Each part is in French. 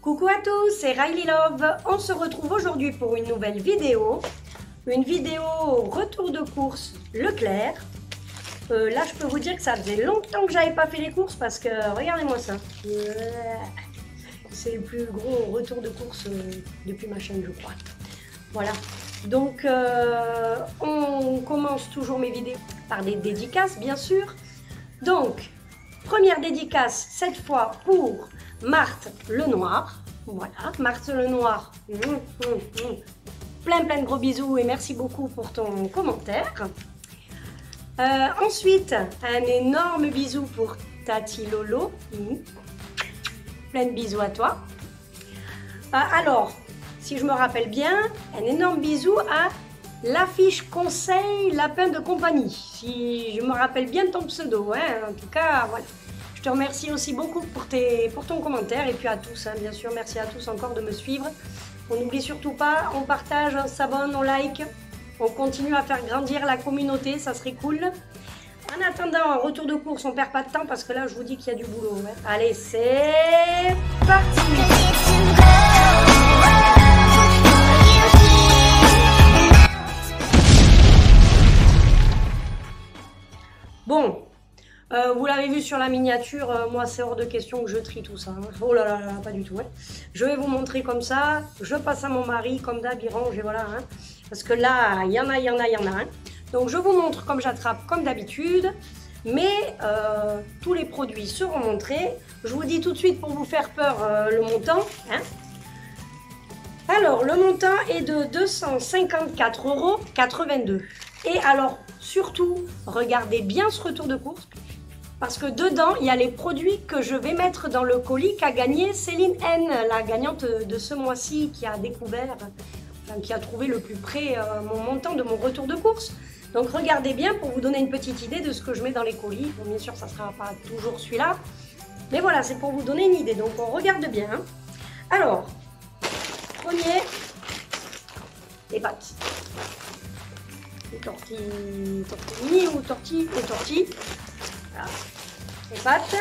Coucou à tous, c'est Riley Love. On se retrouve aujourd'hui pour une nouvelle vidéo. Une vidéo retour de course Leclerc. Là, je peux vous dire que ça faisait longtemps que j'avais pas fait les courses parce que, regardez-moi ça. C'est le plus gros retour de course depuis ma chaîne, je crois. Voilà. Donc, on commence toujours mes vidéos par des dédicaces, bien sûr. Donc, première dédicace, cette fois pour Marthe Lenoir. Voilà, Marthe Lenoir. Plein de gros bisous et merci beaucoup pour ton commentaire. Ensuite, un énorme bisou pour Tati Lolo. Plein de bisous à toi. Alors, si je me rappelle bien, un énorme bisou à l'affiche conseil lapin de compagnie. Si je me rappelle bien ton pseudo, hein. En tout cas, voilà. Je te remercie aussi beaucoup pour ton commentaire et puis à tous, hein, bien sûr, merci à tous encore de me suivre. On n'oublie surtout pas, on partage, on s'abonne, on like, on continue à faire grandir la communauté, ça serait cool. En attendant, un retour de course, on perd pas de temps parce que là, je vous dis qu'il y a du boulot. Hein. Allez, c'est parti! Bon, vous l'avez vu sur la miniature, moi c'est hors de question que je trie tout ça. Hein. Oh là là, pas du tout. Hein. Je vais vous montrer comme ça, je passe à mon mari, comme d'hab, il range et voilà. Hein. Parce que là, il y en a. Hein. Donc je vous montre comme j'attrape comme d'habitude, mais tous les produits seront montrés. Je vous dis tout de suite pour vous faire peur le montant. Hein. Alors, le montant est de 254,82 €. Et alors, surtout, regardez bien ce retour de course, parce que dedans, il y a les produits que je vais mettre dans le colis qu'a gagné Céline N, la gagnante de ce mois-ci, qui a découvert, enfin, qui a trouvé le plus près mon montant de mon retour de course. Donc, regardez bien pour vous donner une petite idée de ce que je mets dans les colis. Bon, bien sûr, ça ne sera pas toujours celui-là, mais voilà, c'est pour vous donner une idée. Donc, on regarde bien. Alors, premier, les pâtes. Les tortellini ou tortilles. Voilà. Les pâtes.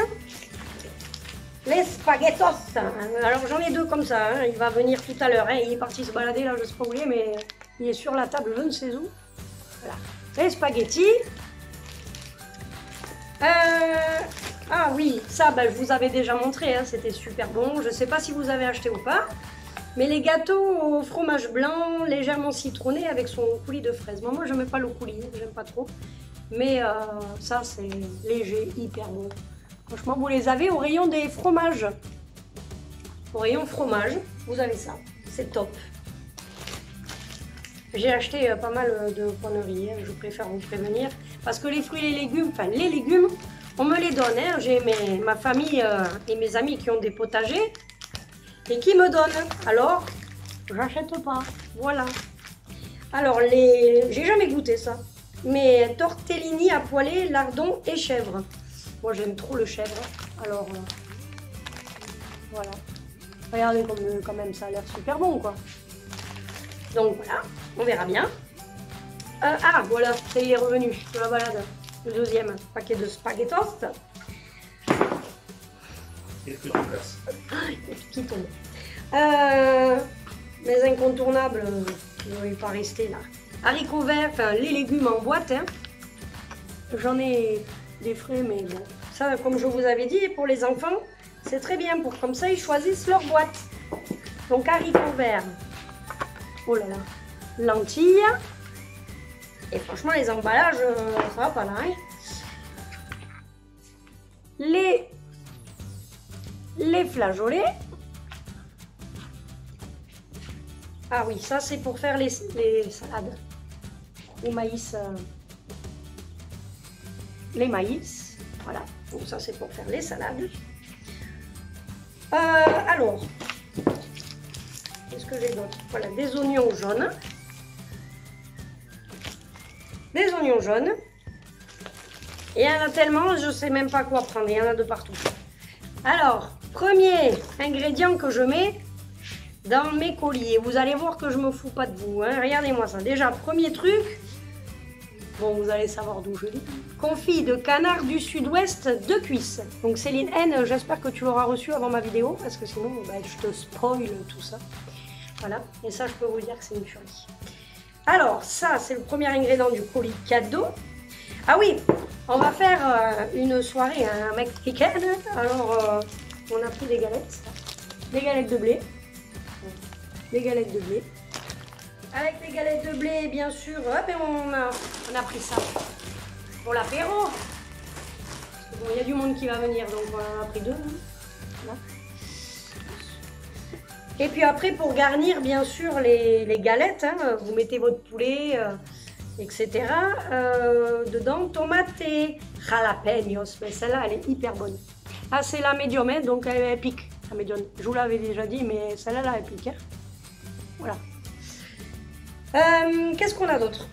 Les spaghettos. Alors j'en ai deux comme ça. Hein. Il va venir tout à l'heure. Hein. Il est parti se balader là, je ne sais pas où il est, mais il est sur la table, je ne sais où. Voilà. Les spaghettis. Ah oui, ça, ben, je vous avais déjà montré. Hein. C'était super bon. Je ne sais pas si vous avez acheté ou pas. Mais les gâteaux au fromage blanc, légèrement citronné avec son coulis de fraises. Moi, je n'aime pas le coulis, j'aime pas trop. Mais ça, c'est léger, hyper bon. Franchement, vous les avez au rayon des fromages. Au rayon fromage, vous avez ça. C'est top. J'ai acheté pas mal de conneries, hein, je préfère vous prévenir. Parce que les fruits et les légumes, enfin les légumes, on me les donne. Hein. J'ai ma famille et mes amis qui ont des potagers. Et qui me donne. Alors, j'achète pas. Voilà. Alors, j'ai jamais goûté ça. Mais tortellini à poêler, lardon et chèvre. Moi, j'aime trop le chèvre. Alors, voilà. Regardez quand même, ça a l'air super bon, quoi. Donc, voilà. On verra bien. Ah, voilà. Ça y est revenu de la balade. Le deuxième paquet de spaghettos. Quelques places. Qui tombe. Mes incontournables, ils ne vont pas rester là. Haricots verts, enfin les légumes en boîte. Hein. J'en ai des frais, mais bon. Ça, comme je vous avais dit, pour les enfants, c'est très bien. Pour comme ça, ils choisissent leur boîte. Donc haricots verts. Oh là là. Lentilles. Et franchement, les emballages, ça va pas là. Hein. Les flageolets. Ah oui, ça c'est pour faire les salades. Les maïs. Les maïs. Voilà. Donc ça c'est pour faire les salades. Alors, qu'est-ce que j'ai d'autre? Voilà, des oignons jaunes. Des oignons jaunes. Et il y en a tellement, je ne sais même pas quoi prendre. Il y en a de partout. Alors, premier ingrédient que je mets dans mes colis. Et vous allez voir que je me fous pas de vous. Hein. Regardez-moi ça. Déjà, premier truc, Bon, vous allez savoir d'où je lis. Confit de canard du sud-ouest de cuisse. Donc Céline N, j'espère que tu l'auras reçu avant ma vidéo, parce que sinon, bah, je te spoil tout ça. Voilà, et ça, je peux vous dire que c'est une tuerie. Alors, ça, c'est le premier ingrédient du colis cadeau. Ah oui, on va faire une soirée mexicaine. Alors, on a pris des galettes. Des galettes de blé. Des galettes de blé. Avec les galettes de blé, bien sûr, hop, et on a pris ça pour l'apéro. Bon, il y a du monde qui va venir, donc on en a pris deux. Voilà. Et puis après, pour garnir, bien sûr, les galettes, hein, vous mettez votre poulet, etc. Dedans, tomates et jalapenos. Mais celle-là, elle est hyper bonne. Ah, c'est la médium, hein, donc elle pique. La médium. Je vous l'avais déjà dit, mais celle-là, elle pique. Hein. Voilà. Qu'est-ce qu'on a d'autre?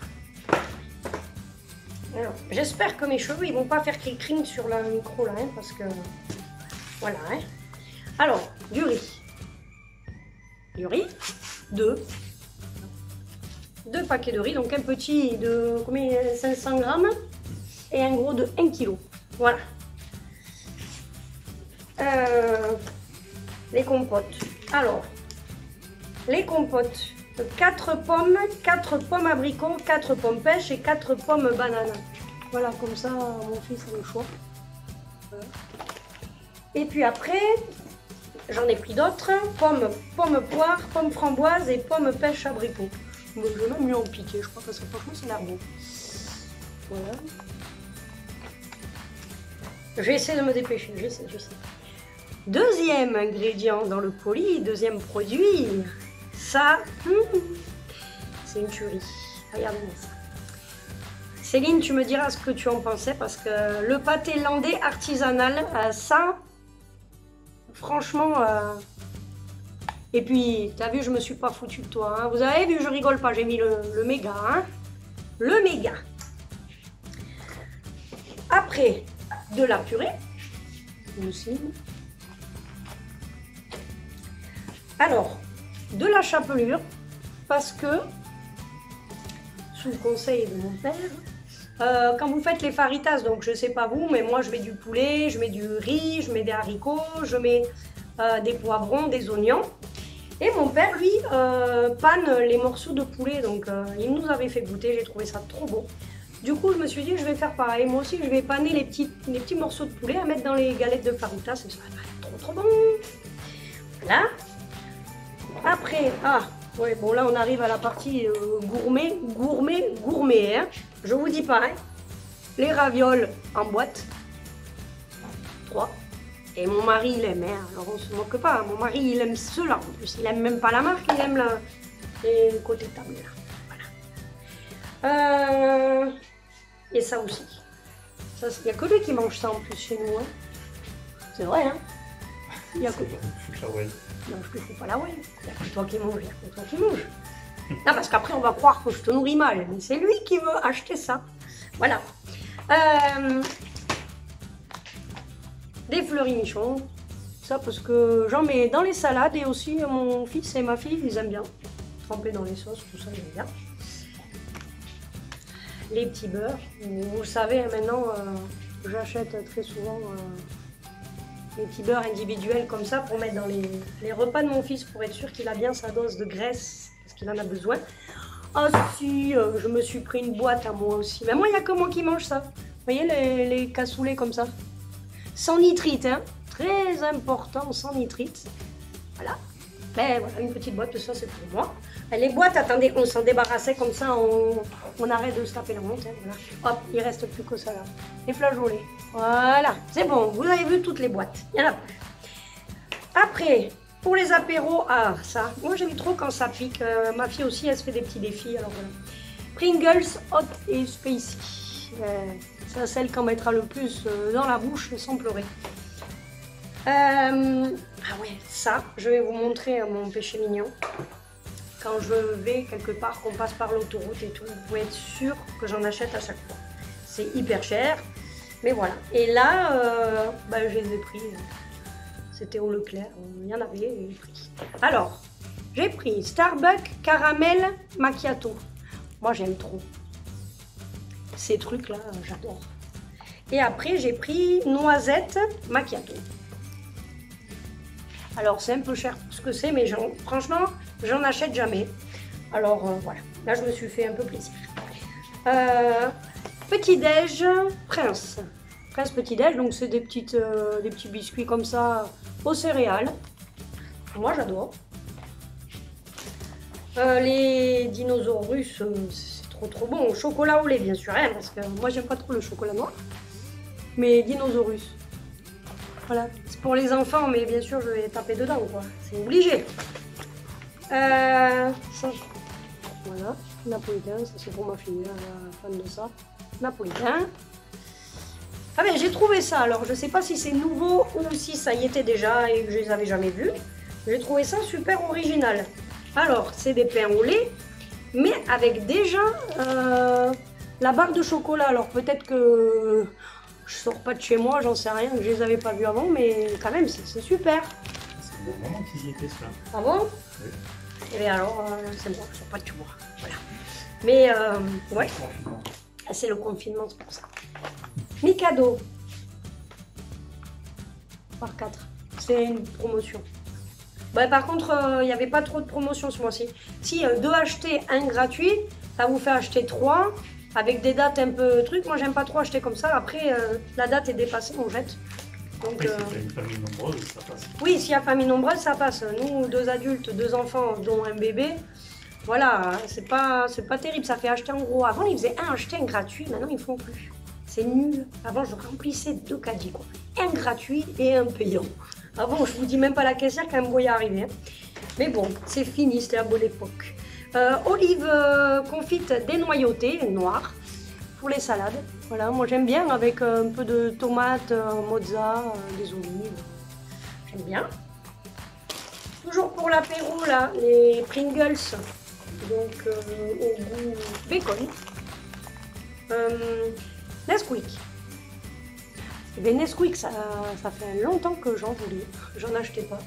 J'espère que mes cheveux, ils vont pas faire clic-cling sur le micro, là, hein, parce que... Voilà, hein. Alors, du riz. Du riz, deux paquets de riz, donc un petit de combien, 500 grammes et un gros de 1 kg. Voilà. Les compotes. Alors, les compotes, 4 pommes abricots, 4 pommes pêches et 4 pommes bananes. Voilà, comme ça, mon fils a le choix. Voilà. Et puis après, j'en ai pris d'autres, pommes poire, pommes framboises et pommes pêche abricot. Je vais même lui en piquer, je crois, parce que franchement, c'est l'air bon. Voilà. J'essaie de me dépêcher, j'essaie. Deuxième ingrédient dans le colis, deuxième produit, ça, c'est une tuerie. Regardez-moi ça. Céline, tu me diras ce que tu en pensais, parce que le pâté landais artisanal, ça... Franchement, et puis, t'as vu, je me suis pas foutu de toi. Hein. Vous avez vu, je rigole pas, j'ai mis le méga. Hein. Le méga. Après, de la purée. Aussi. Alors, de la chapelure, parce que, sous le conseil de mon père, quand vous faites les faritas, donc je sais pas vous, mais moi je mets du poulet, je mets du riz, je mets des haricots, je mets des poivrons, des oignons. Et mon père, lui, panne les morceaux de poulet, donc il nous avait fait goûter, j'ai trouvé ça trop bon. Du coup, je me suis dit, je vais faire pareil. Moi aussi, je vais paner les petits morceaux de poulet à mettre dans les galettes de faritas, et ça va être trop bon. Voilà. Après, ouais, bon là on arrive à la partie gourmet, hein. Je vous dis pas, hein. Les ravioles en boîte, 3. Et mon mari il aime, hein. Alors on se moque pas, mon mari il aime cela en plus, il aime même pas la marque, il aime les côtés table là. Voilà. Et ça aussi, il n'y a que lui qui mange ça en plus chez nous, hein. C'est vrai, hein. Il y a que... Non, je ne fais pas la ouais. Il n'y a que toi qui manges, il n'y a que toi qui manges. Non, parce qu'après, on va croire que je te nourris mal. Mais c'est lui qui veut acheter ça. Voilà. Des fleuris-michons. Ça, parce que j'en mets dans les salades. Et aussi, mon fils et ma fille, ils aiment bien. Tremper dans les sauces, tout ça, j'aime bien. Les petits beurres. Vous le savez, maintenant, j'achète très souvent... les petits beurres individuels comme ça pour mettre dans les repas de mon fils pour être sûr qu'il a bien sa dose de graisse parce qu'il en a besoin. Ah si, je me suis pris une boîte à moi aussi. Mais moi, il n'y a que moi qui mange ça. Vous voyez les cassoulets comme ça. Sans nitrite, hein. Très important, sans nitrite. Voilà. Ben voilà, une petite boîte de ça, c'est pour moi. Et les boîtes, attendez, on s'en débarrassait comme ça, on arrête de se taper la honte. Hein, voilà. Hop, il reste plus que ça là. Les flageolets. Voilà, c'est bon, vous avez vu toutes les boîtes. Il n'y en a plus. Après, pour les apéros, ça, moi j'aime trop quand ça pique. Ma fille aussi, elle se fait des petits défis. Alors voilà. Pringles Hot et Spicy. C'est celle qu'on mettra le plus dans la bouche sans pleurer. Ah ouais, ça, je vais vous montrer mon péché mignon. Quand je vais quelque part, qu'on passe par l'autoroute et tout, vous pouvez être sûr que j'en achète à chaque fois. C'est hyper cher, mais voilà. Et là, je les ai pris. C'était au Leclerc, il y en avait, et j'ai pris. Alors, j'ai pris Starbucks Caramel Macchiato. Moi, j'aime trop. Ces trucs-là, j'adore. Et après, j'ai pris noisette macchiato. Alors, c'est un peu cher pour ce que c'est, mais franchement, j'en achète jamais. Alors, voilà. Là, je me suis fait un peu plaisir. Petit-déj Prince. Prince petit-déj, donc c'est des petits biscuits comme ça aux céréales. Moi, j'adore. Les dinosaures russes, c'est trop bon. Au chocolat au lait, bien sûr, hein, parce que moi, j'aime pas trop le chocolat noir. Mais dinosaures russes. Voilà, c'est pour les enfants, mais bien sûr, je vais taper dedans, quoi. C'est obligé. Ça, voilà, napolitain, ça c'est pour ma fille, la fan de ça. Napolitain. Ah ben, j'ai trouvé ça, alors je sais pas si c'est nouveau ou si ça y était déjà et que je les avais jamais vus. J'ai trouvé ça super original. Alors, c'est des pains au lait, mais avec déjà la barre de chocolat. Alors peut-être que je sors pas de chez moi, j'en sais rien, que je les avais pas vus avant, mais quand même, c'est super. C'est le moment qu'ils y étaient, ceux-là. Ah bon? Oui. Et bien alors, c'est bon, je sors pas de chez moi. Voilà. Mais, ouais, c'est le confinement, c'est pour ça. Mikado. Par 4. C'est une promotion. Bah, par contre, il n'y avait pas trop de promotion ce mois-ci. Si, 2 achetés, 1 gratuit, ça vous fait acheter 3 avec des dates un peu trucs. Moi, j'aime pas trop acheter comme ça. Après, la date est dépassée, on jette. Donc, oui, si tu as une famille nombreuse, ça passe. Oui, s'il y a famille nombreuse, ça passe. Nous, 2 adultes, 2 enfants, dont un bébé, voilà, c'est pas terrible. Ça fait acheter en gros. Avant, ils faisaient 1 acheté, 1 gratuit. Maintenant, ils font plus. C'est nul. Avant, je remplissais 2 caddies, quoi. 1 gratuit et 1 payant. Avant, je vous dis même pas la caissière quand elle me voyait arriver. Hein. Mais bon, c'est fini, c'était la bonne époque. Olives confites dénoyautées, noires, pour les salades. Voilà, moi j'aime bien avec un peu de tomates, mozza, des olives. J'aime bien. Toujours pour l'apéro, là, les Pringles, donc au goût bacon. Nesquik. Et bien Nesquik, ça fait longtemps que j'en voulais, j'en achetais pas.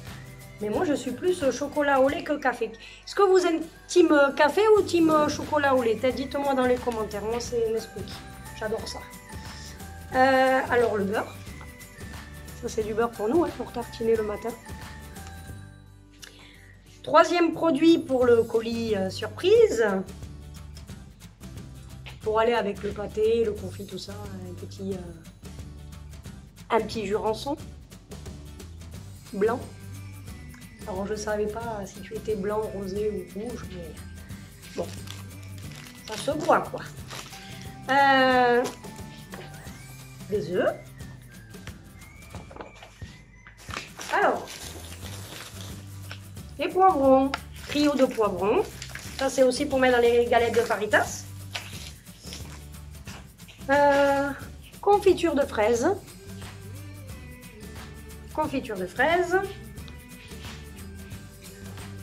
Mais moi je suis plus chocolat au lait que café. Est-ce que vous êtes team café ou team chocolat au lait? Dites-moi dans les commentaires, moi c'est Nesquik, j'adore ça. Alors le beurre, ça c'est du beurre pour nous, hein, pour tartiner le matin. Troisième produit pour le colis surprise. Pour aller avec le pâté, le confit, tout ça, un petit jurançon blanc. Alors je ne savais pas si tu étais blanc, rosé ou rouge, mais bon, ça se voit quoi. Des œufs. Alors, les poivrons, trio de poivrons. Ça c'est aussi pour mettre dans les galettes de faritas. Confiture de fraises. Confiture de fraises.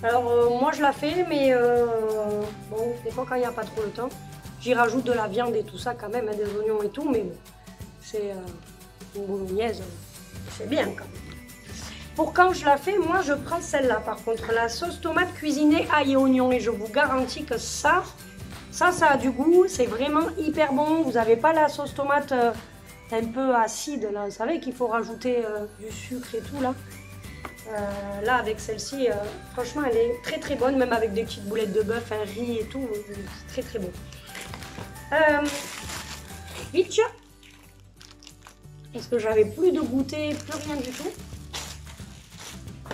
Alors moi je la fais, mais bon, des fois quand il n'y a pas trop le temps, j'y rajoute de la viande et tout ça quand même, hein, des oignons et tout, mais bon, c'est une bolognaise, c'est bien quand même. Pour quand je la fais, moi je prends celle-là par contre, la sauce tomate cuisinée ail et oignon, et je vous garantis que ça a du goût, c'est vraiment hyper bon. Vous n'avez pas la sauce tomate un peu acide, là, vous savez qu'il faut rajouter du sucre et tout là. Là avec celle-ci, franchement elle est très très bonne, même avec des petites boulettes de bœuf, un riz et tout, c'est très très bon. Vite, parce que j'avais plus de goûter, plus rien du tout.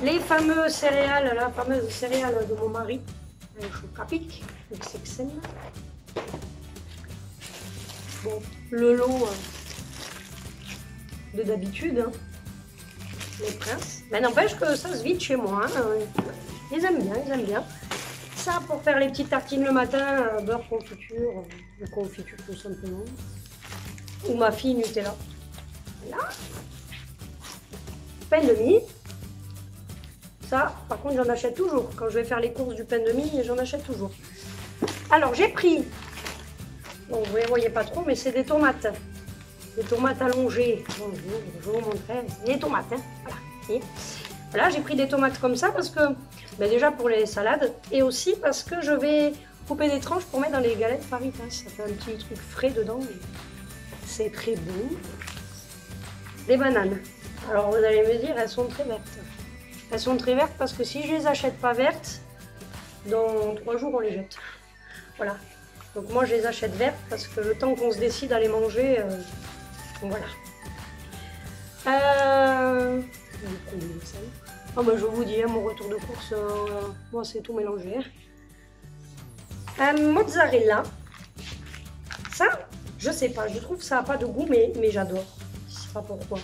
Les fameuses céréales, la fameuse céréale de mon mari, le chocapic, avec ses scènes. Bon, le lot de d'habitude, hein. Les princes. Mais n'empêche que ça se vide chez moi. Hein. Ils aiment bien, ils aiment bien. Ça pour faire les petites tartines le matin, beurre confiture, ou confiture tout simplement. Ou ma fille Nutella. Voilà. Pain de mie. Ça, par contre, j'en achète toujours. Quand je vais faire les courses du pain de mie, j'en achète toujours. Alors, j'ai pris, bon, vous ne voyez pas trop, mais c'est des tomates. Des tomates allongées. Bon, je vous montrerai. Des tomates, hein. Voilà. Et voilà, j'ai pris des tomates comme ça parce que, ben déjà pour les salades, et aussi parce que je vais couper des tranches pour mettre dans les galettes Faritas. Ça fait un petit truc frais dedans. C'est très bon. Des bananes. Alors vous allez me dire, elles sont très vertes. Elles sont très vertes parce que si je les achète pas vertes, dans 3 jours on les jette. Voilà. Donc moi je les achète vertes parce que le temps qu'on se décide à les manger, voilà. Oh bah je vous dis, mon retour de course, moi c'est tout mélangé. Mozzarella. Ça, je sais pas, je trouve que ça n'a pas de goût, mais j'adore. Je sais pas pourquoi.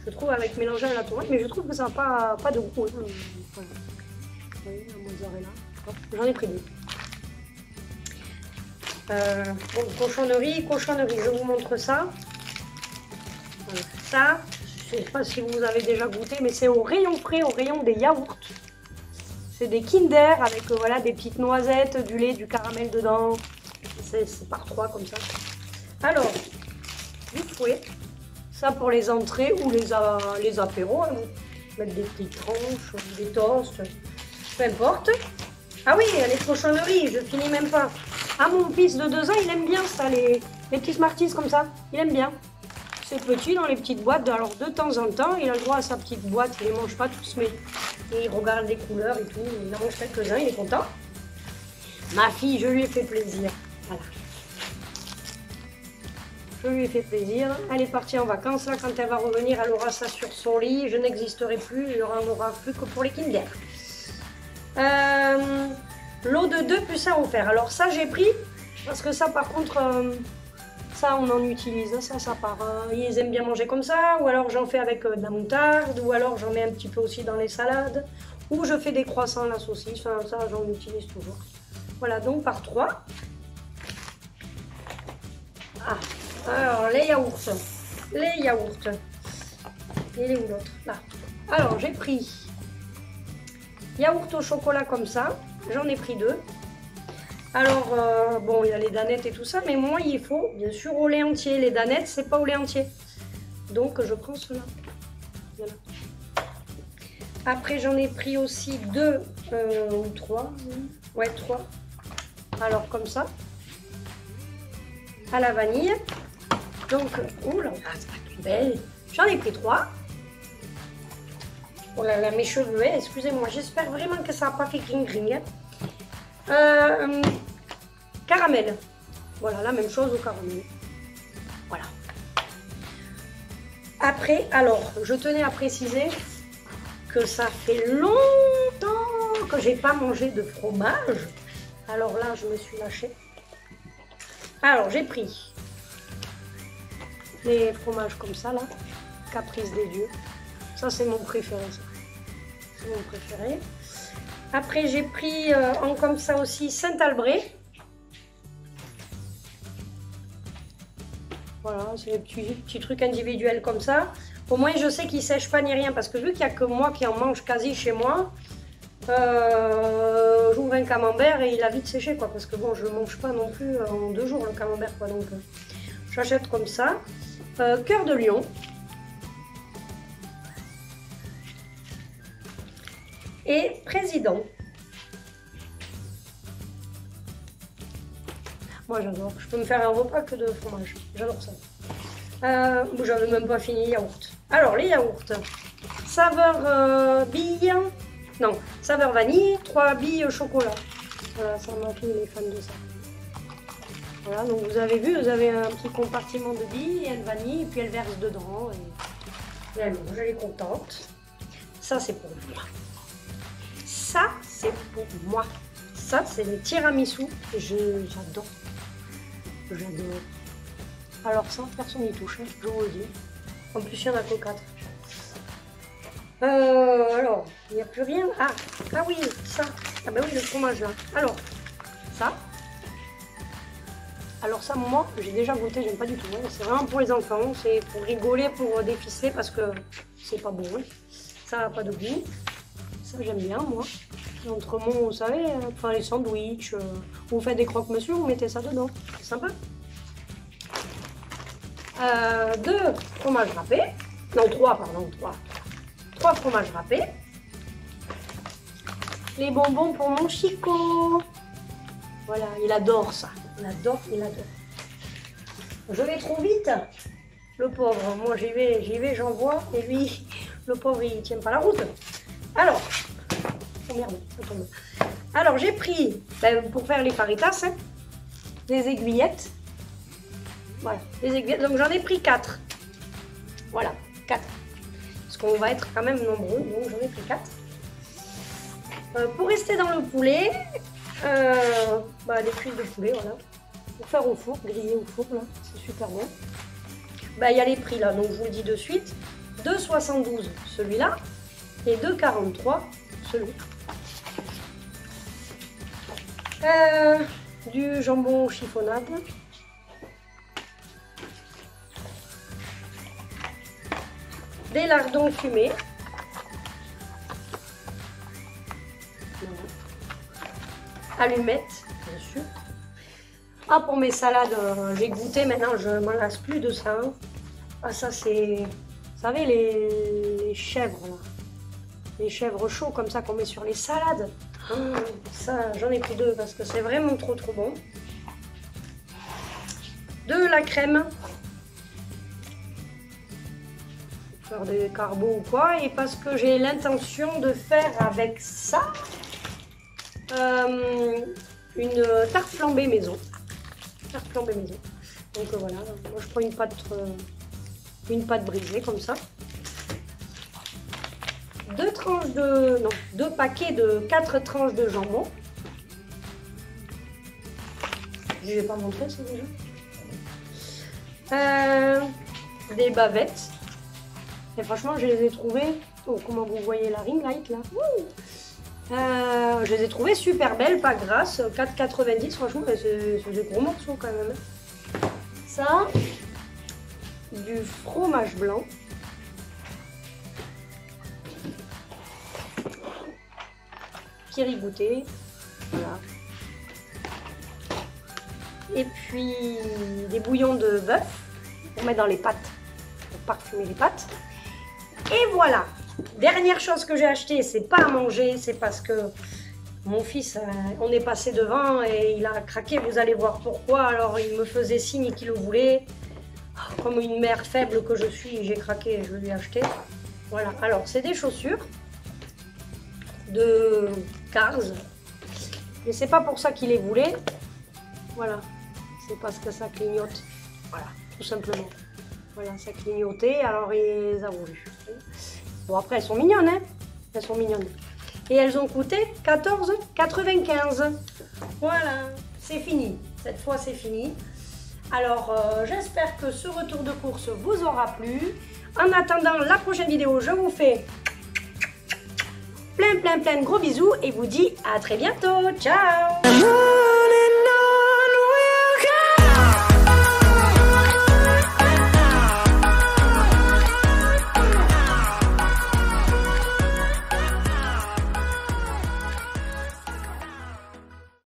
Je trouve avec mélangé à la tomate, mais je trouve que ça n'a pas de goût. Hein. Voilà. Vous voyez, la mozzarella. J'en ai pris deux. Bon, cochonnerie, je vous montre ça. Voilà. Ça, je ne sais pas si vous avez déjà goûté, mais c'est au rayon frais, au rayon des yaourts. C'est des Kinder avec voilà, des petites noisettes, du lait, du caramel dedans. C'est par 3 comme ça. Alors, du fouet. Ça pour les entrées ou les apéros. Hein. Mettre des petites tranches, des toasts, peu importe. Ah oui, les cochonneries, je finis même pas. Ah, mon fils de 2 ans, il aime bien ça, les petits Smarties comme ça. Il aime bien. C'est petit dans les petites boîtes. Alors, de temps en temps, il a le droit à sa petite boîte. Il ne les mange pas tous, mais il regarde les couleurs et tout. Il en mange quelques-uns, il est content. Ma fille, je lui ai fait plaisir. Voilà. Je lui ai fait plaisir. Elle est partie en vacances. Là, quand elle va revenir, elle aura ça sur son lit. Je n'existerai plus. Il n'y en aura plus que pour les Kinder. L'eau de 2 plus ça offert. Alors ça, j'ai pris. Parce que ça, par contre, ça, on en utilise. Ça part. Ils aiment bien manger comme ça. Ou alors, j'en fais avec de la moutarde. Ou alors, j'en mets un petit peu aussi dans les salades. Ou je fais des croissants à la saucisse. Enfin, ça, j'en utilise toujours. Voilà, donc par 3. Ah. Alors, les yaourts. Il est où l'autre? Là. Alors, j'ai pris yaourt au chocolat comme ça. J'en ai pris 2. Alors, bon, il y a les danettes et tout ça. Mais moi, il faut, bien sûr, au lait entier. Les danettes, c'est pas au lait entier. Donc, je prends cela. Voilà. Après, j'en ai pris aussi 2 ou 3. Ouais, 3. Alors, comme ça. À la vanille. Donc, oh là là, c'est belle. J'en ai pris 3. Oh là là, mes cheveux, excusez-moi. J'espère vraiment que ça n'a pas fait gring-gring. Caramel. Voilà, la même chose au caramel. Voilà. Après, alors, je tenais à préciser que ça fait longtemps que j'ai pas mangé de fromage. Alors là, je me suis lâchée. Alors, j'ai pris les fromages comme ça, là. Caprice des dieux. Ça, c'est mon préféré, ça. C'est mon préféré. Après, j'ai pris en comme ça aussi Saint-Albret. Voilà, c'est les petits trucs individuels comme ça. Au moins, je sais qu'ils ne sèchent pas ni rien. Parce que vu qu'il n'y a que moi qui en mange quasi chez moi, j'ouvre un camembert et il a vite séché, quoi. Parce que bon, je ne mange pas non plus en 2 jours le camembert, quoi. Donc, j'achète comme ça. Cœur de lion. Et président. Moi j'adore. Je peux me faire un repas que de fromage. J'adore ça. J'avais même pas fini les yaourts. Alors les yaourts. Saveur bille. Non, saveur vanille. 3 billes chocolat. Voilà, ça m'a tous les fans de ça. Voilà, donc vous avez vu, vous avez un petit compartiment de billes et de vanille. Et puis elle verse dedans. Et elle mange, elle est contente. Ça c'est pour moi. Ça, c'est pour moi. Ça, c'est le tiramisu. J'adore. J'adore. Alors ça, personne n'y touche, je vous le dis. En plus, il n'y en a que 4. Alors, il n'y a plus rien. Ah oui, ça. Ah ben oui, le fromage là. Alors, ça. Alors ça, moi, j'ai déjà goûté, j'aime pas du tout. Hein. C'est vraiment pour les enfants. C'est pour rigoler, pour déficeler, parce que c'est pas bon. Hein. Ça n'a pas de goût. Ça, j'aime bien, moi. Entremont, vous savez, enfin les sandwichs, vous faites des croque-monsieur, vous mettez ça dedans. C'est sympa. 2 fromages râpés. Non, 3, pardon, 3. 3 fromages râpés. Les bonbons pour mon Chico. Voilà, il adore ça. Il adore, il adore. Je vais trop vite. Le pauvre, moi j'y vais, j'envoie. Et lui, le pauvre, il tient pas la route. Alors, oh merde, ça tombe. Alors j'ai pris, pour faire les faritas, hein, des aiguillettes. Voilà, des aiguillettes. Donc j'en ai pris 4. Voilà, 4. Parce qu'on va être quand même nombreux, donc j'en ai pris 4. Pour rester dans le poulet, des cuisses de poulet, voilà. Pour faire au four, griller au four, là, c'est super bon. Il y a les prix là, donc je vous le dis de suite. 2,72 celui-là et 2,43 celui-là. Du jambon chiffonnable. Des lardons fumés. Voilà. Allumettes, bien sûr. Ah, pour mes salades, j'ai goûté, maintenant je ne m'en lasse plus de ça. Hein. Ah, ça c'est, vous savez, les chèvres là. Les chèvres chauds comme ça qu'on met sur les salades. Ça, j'en ai pris 2 parce que c'est vraiment trop bon. De la crème. Faire des carbos ou quoi. Et parce que j'ai l'intention de faire avec ça une tarte flambée maison. Tarte flambée maison. Donc voilà, moi je prends une pâte brisée comme ça. 2 paquets de 4 tranches de jambon. Je vais pas montrer ça déjà. Des bavettes. Et franchement, je les ai trouvées. Oh, comment vous voyez la ring light là. Je les ai trouvées super belles, pas grasses. 4,90 franchement, c'est des gros morceaux quand même. Ça, du fromage blanc. Kirigouté, voilà. Et puis des bouillons de bœuf pour mettre dans les pâtes, pour parfumer les pâtes. Et voilà, dernière chose que j'ai acheté, c'est pas à manger, c'est parce que mon fils, on est passé devant et il a craqué, vous allez voir pourquoi. Alors il me faisait signe qu'il le voulait. Comme une mère faible que je suis, j'ai craqué et je lui ai acheté. Voilà, alors c'est des chaussures de Cars. Mais c'est pas pour ça qu'il les voulait. Voilà, c'est parce que ça clignote. Voilà, tout simplement. Voilà, ça clignotait, alors il les a voulu. Bon, après, elles sont mignonnes, hein. Elles sont mignonnes. Et elles ont coûté 14,95. Voilà, c'est fini. Cette fois, c'est fini. Alors, j'espère que ce retour de course vous aura plu. En attendant la prochaine vidéo, je vous fais plein de gros bisous et vous dis à très bientôt. Ciao!